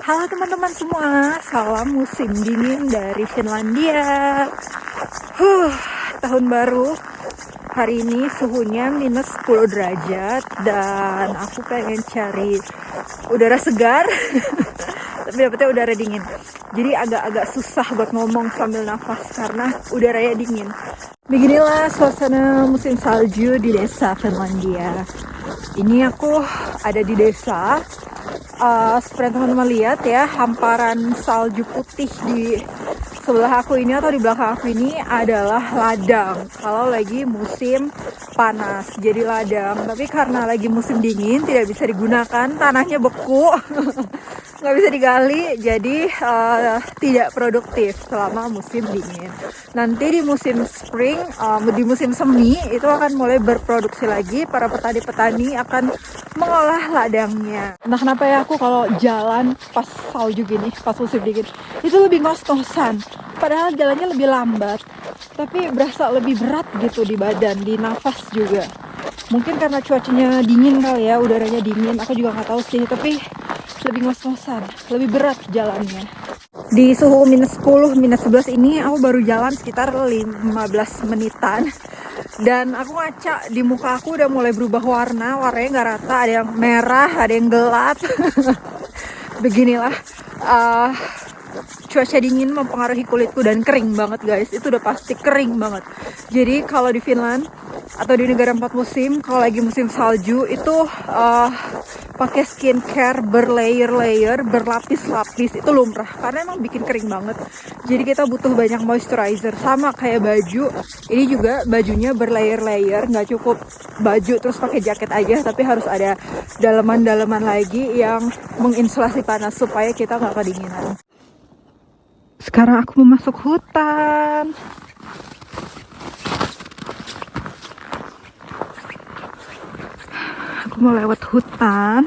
Halo teman-teman semua, salam musim dingin dari Finlandia. Tahun baru. Hari ini suhunya minus 10 derajat dan aku pengen cari udara segar. Tapi dapetnya udara dingin. Jadi agak-agak susah buat ngomong sambil nafas karena udaranya dingin. Beginilah suasana musim salju di desa Finlandia. Ini aku ada di desa. Seperti teman-teman lihat ya, hamparan salju putih di sebelah aku ini atau di belakang aku ini adalah ladang. Kalau lagi musim panas jadi ladang, tapi karena lagi musim dingin tidak bisa digunakan, tanahnya beku. Nggak bisa digali, jadi tidak produktif selama musim dingin. Nanti di musim spring, di musim semi itu akan mulai berproduksi lagi. Para petani-petani akan mengolah ladangnya. Entah kenapa ya, aku kalau jalan pas salju gini, pas musim dingin, itu lebih ngos-ngosan. Padahal jalannya lebih lambat, tapi berasa lebih berat gitu di badan, di nafas juga. Mungkin karena cuacanya dingin kali ya, udaranya dingin, aku juga nggak tahu sih, tapi lebih ngos-ngosan, lebih berat jalannya. Di suhu minus 10, minus 11 ini aku baru jalan sekitar 15 menitan. Dan aku ngaca di muka aku udah mulai berubah warna, warnanya nggak rata, ada yang merah, ada yang gelap. Beginilah, cuaca dingin mempengaruhi kulitku dan kering banget guys, itu udah pasti kering banget. Jadi kalau di Finland atau di negara 4 musim, kalau lagi musim salju itu pakai skincare berlayer-layer, berlapis-lapis, itu lumrah karena emang bikin kering banget. Jadi kita butuh banyak moisturizer, sama kayak baju. Ini juga bajunya berlayer-layer, nggak cukup baju terus pakai jaket aja, tapi harus ada daleman-daleman lagi yang menginsulasi panas supaya kita nggak kedinginan. Sekarang aku mau masuk hutan. Aku mau lewat hutan.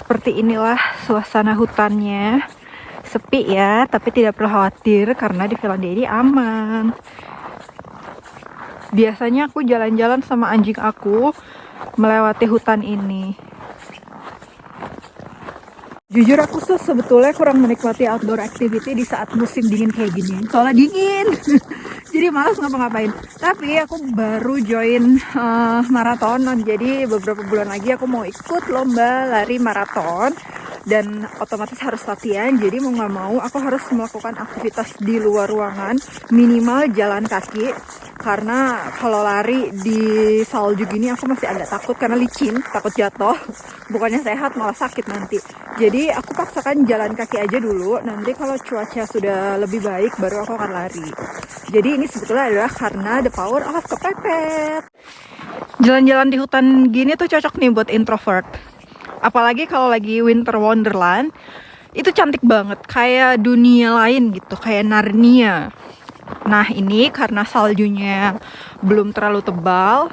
Seperti inilah suasana hutannya. Sepi ya, tapi tidak perlu khawatir karena di Finlandia ini aman. Biasanya aku jalan-jalan sama anjing aku melewati hutan ini. Jujur aku tuh sebetulnya kurang menikmati outdoor activity di saat musim dingin kayak gini. Soalnya dingin, jadi malas ngapa-ngapain. Tapi aku baru join maraton, jadi beberapa bulan lagi aku mau ikut lomba lari maraton. Dan otomatis harus latihan, jadi mau gak mau aku harus melakukan aktivitas di luar ruangan, minimal jalan kaki. Karena kalau lari di salju gini aku masih agak takut karena licin, takut jatuh. Bukannya sehat malah sakit nanti. Jadi aku paksakan jalan kaki aja dulu, nanti kalau cuaca sudah lebih baik baru aku akan lari. Jadi ini sebetulnya adalah karena the power of kepepet. Jalan-jalan di hutan gini tuh cocok nih buat introvert. Apalagi kalau lagi winter wonderland, itu cantik banget, kayak dunia lain gitu, kayak Narnia. Nah ini karena saljunya belum terlalu tebal,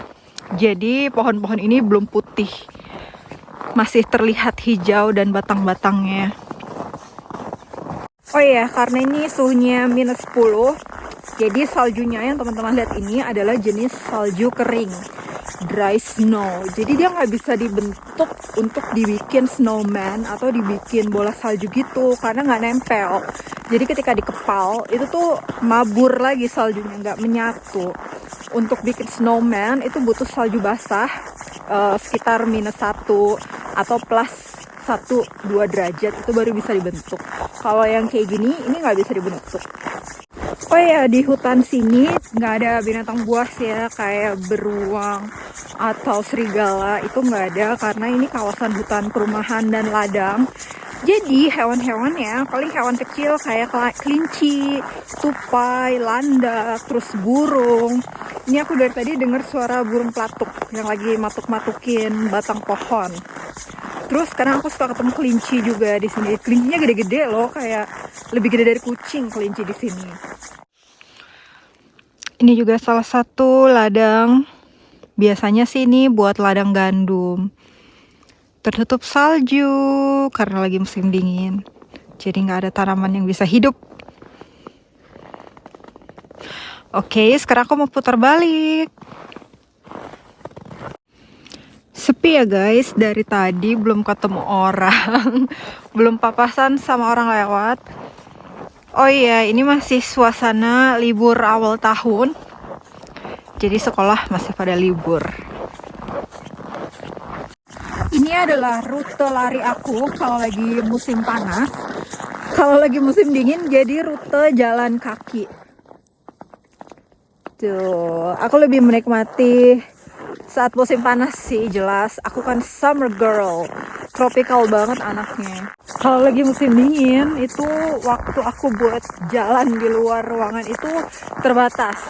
jadi pohon-pohon ini belum putih, masih terlihat hijau dan batang-batangnya. Oh iya, karena ini suhunya minus 10, jadi saljunya yang teman-teman lihat ini adalah jenis salju kering, dry snow. Jadi dia nggak bisa dibentuk untuk dibikin snowman atau dibikin bola salju gitu karena nggak nempel. Jadi ketika dikepal itu tuh mabur lagi saljunya, nggak menyatu. Untuk bikin snowman itu butuh salju basah sekitar minus 1 atau plus 1-2 derajat, itu baru bisa dibentuk. Kalau yang kayak gini ini nggak bisa dibentuk. Oh ya, di hutan sini nggak ada binatang buas ya, kayak beruang atau serigala, itu nggak ada karena ini kawasan hutan perumahan dan ladang. Jadi hewan-hewannya paling hewan kecil kayak kelinci, tupai, landak, terus burung. Ini aku dari tadi dengar suara burung pelatuk yang lagi matuk-matukin batang pohon. Terus kadang aku suka ketemu kelinci juga di sini. Kelincinya gede-gede loh, kayak lebih gede dari kucing kelinci di sini. Ini juga salah satu ladang. Biasanya sih ini buat ladang gandum. Tertutup salju karena lagi musim dingin. Jadi nggak ada tanaman yang bisa hidup. Oke, sekarang aku mau putar balik. Sepi ya guys, dari tadi belum ketemu orang, belum papasan sama orang lewat. Oh iya, ini masih suasana libur awal tahun, jadi sekolah masih pada libur. Ini adalah rute lari aku kalau lagi musim panas. Kalau lagi musim dingin jadi rute jalan kaki. Tuh, aku lebih menikmati saat musim panas sih, jelas. Aku kan summer girl, tropical banget anaknya. Kalau lagi musim dingin, itu waktu aku buat jalan di luar ruangan itu terbatas.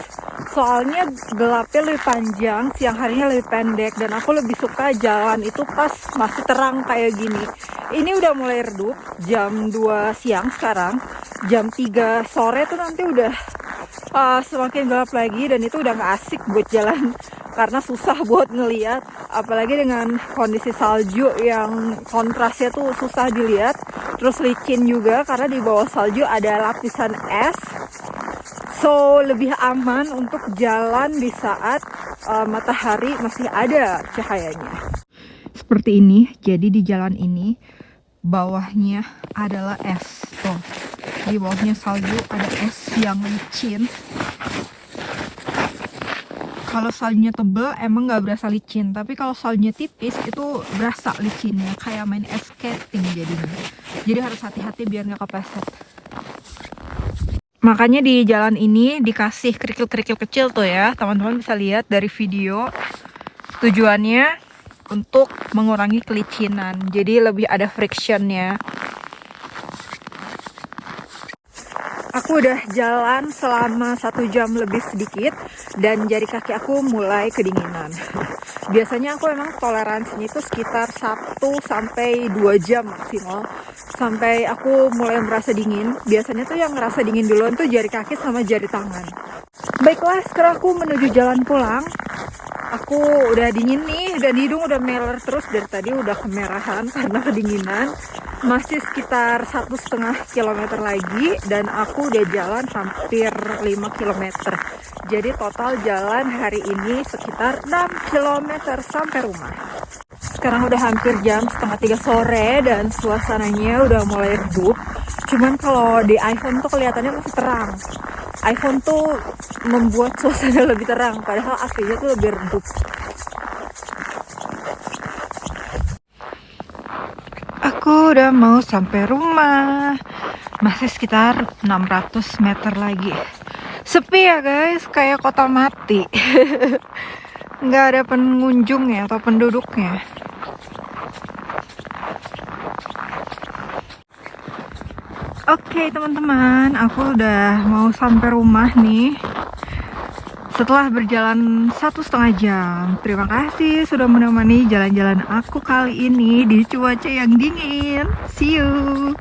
Soalnya gelapnya lebih panjang, siang harinya lebih pendek, dan aku lebih suka jalan itu pas masih terang kayak gini. Ini udah mulai redup, jam 2 siang sekarang, jam 3 sore tuh nanti udah semakin gelap lagi, dan itu udah gak asik buat jalan karena susah buat ngeliat, apalagi dengan kondisi salju yang kontrasnya tuh susah dilihat, terus licin juga karena di bawah salju ada lapisan es. So lebih aman untuk jalan di saat matahari masih ada cahayanya. Seperti ini, jadi di jalan ini bawahnya adalah es. Tuh, di bawahnya salju ada es yang licin. Kalau saljunya tebel emang nggak berasa licin, tapi kalau saljunya tipis itu berasa licinnya, kayak main es skating jadinya. Jadi harus hati-hati biar nggak kepleset. Makanya di jalan ini dikasih kerikil-kerikil kecil tuh ya, teman-teman bisa lihat dari video. Tujuannya untuk mengurangi kelicinan, jadi lebih ada frictionnya. Aku udah jalan selama 1 jam lebih sedikit dan jari kaki aku mulai kedinginan. Biasanya aku emang toleransinya itu sekitar 1-2 jam maksimal sampai aku mulai merasa dingin. Biasanya tuh yang ngerasa dingin duluan tuh jari kaki sama jari tangan. Baiklah, sekarang aku menuju jalan pulang. Aku udah dingin nih dan hidung udah meler terus dari tadi, udah kemerahan karena kedinginan. Masih sekitar 1,5 kilometer lagi dan aku udah jalan hampir 5 kilometer. Jadi total jalan hari ini sekitar 6 kilometer sampai rumah. Sekarang udah hampir jam 2:30 sore dan suasananya udah mulai redup. Cuman kalau di iPhone tuh kelihatannya masih terang. iPhone tuh membuat suasana lebih terang, padahal aslinya tuh lebih redup. Aku udah mau sampai rumah. Masih sekitar 600 meter lagi. Sepi ya guys, kayak kota mati. Nggak ada pengunjungnya atau penduduknya. Oke teman-teman, aku udah mau sampai rumah nih. Setelah berjalan 1,5 jam. Terima kasih sudah menemani jalan-jalan aku kali ini di cuaca yang dingin. See you.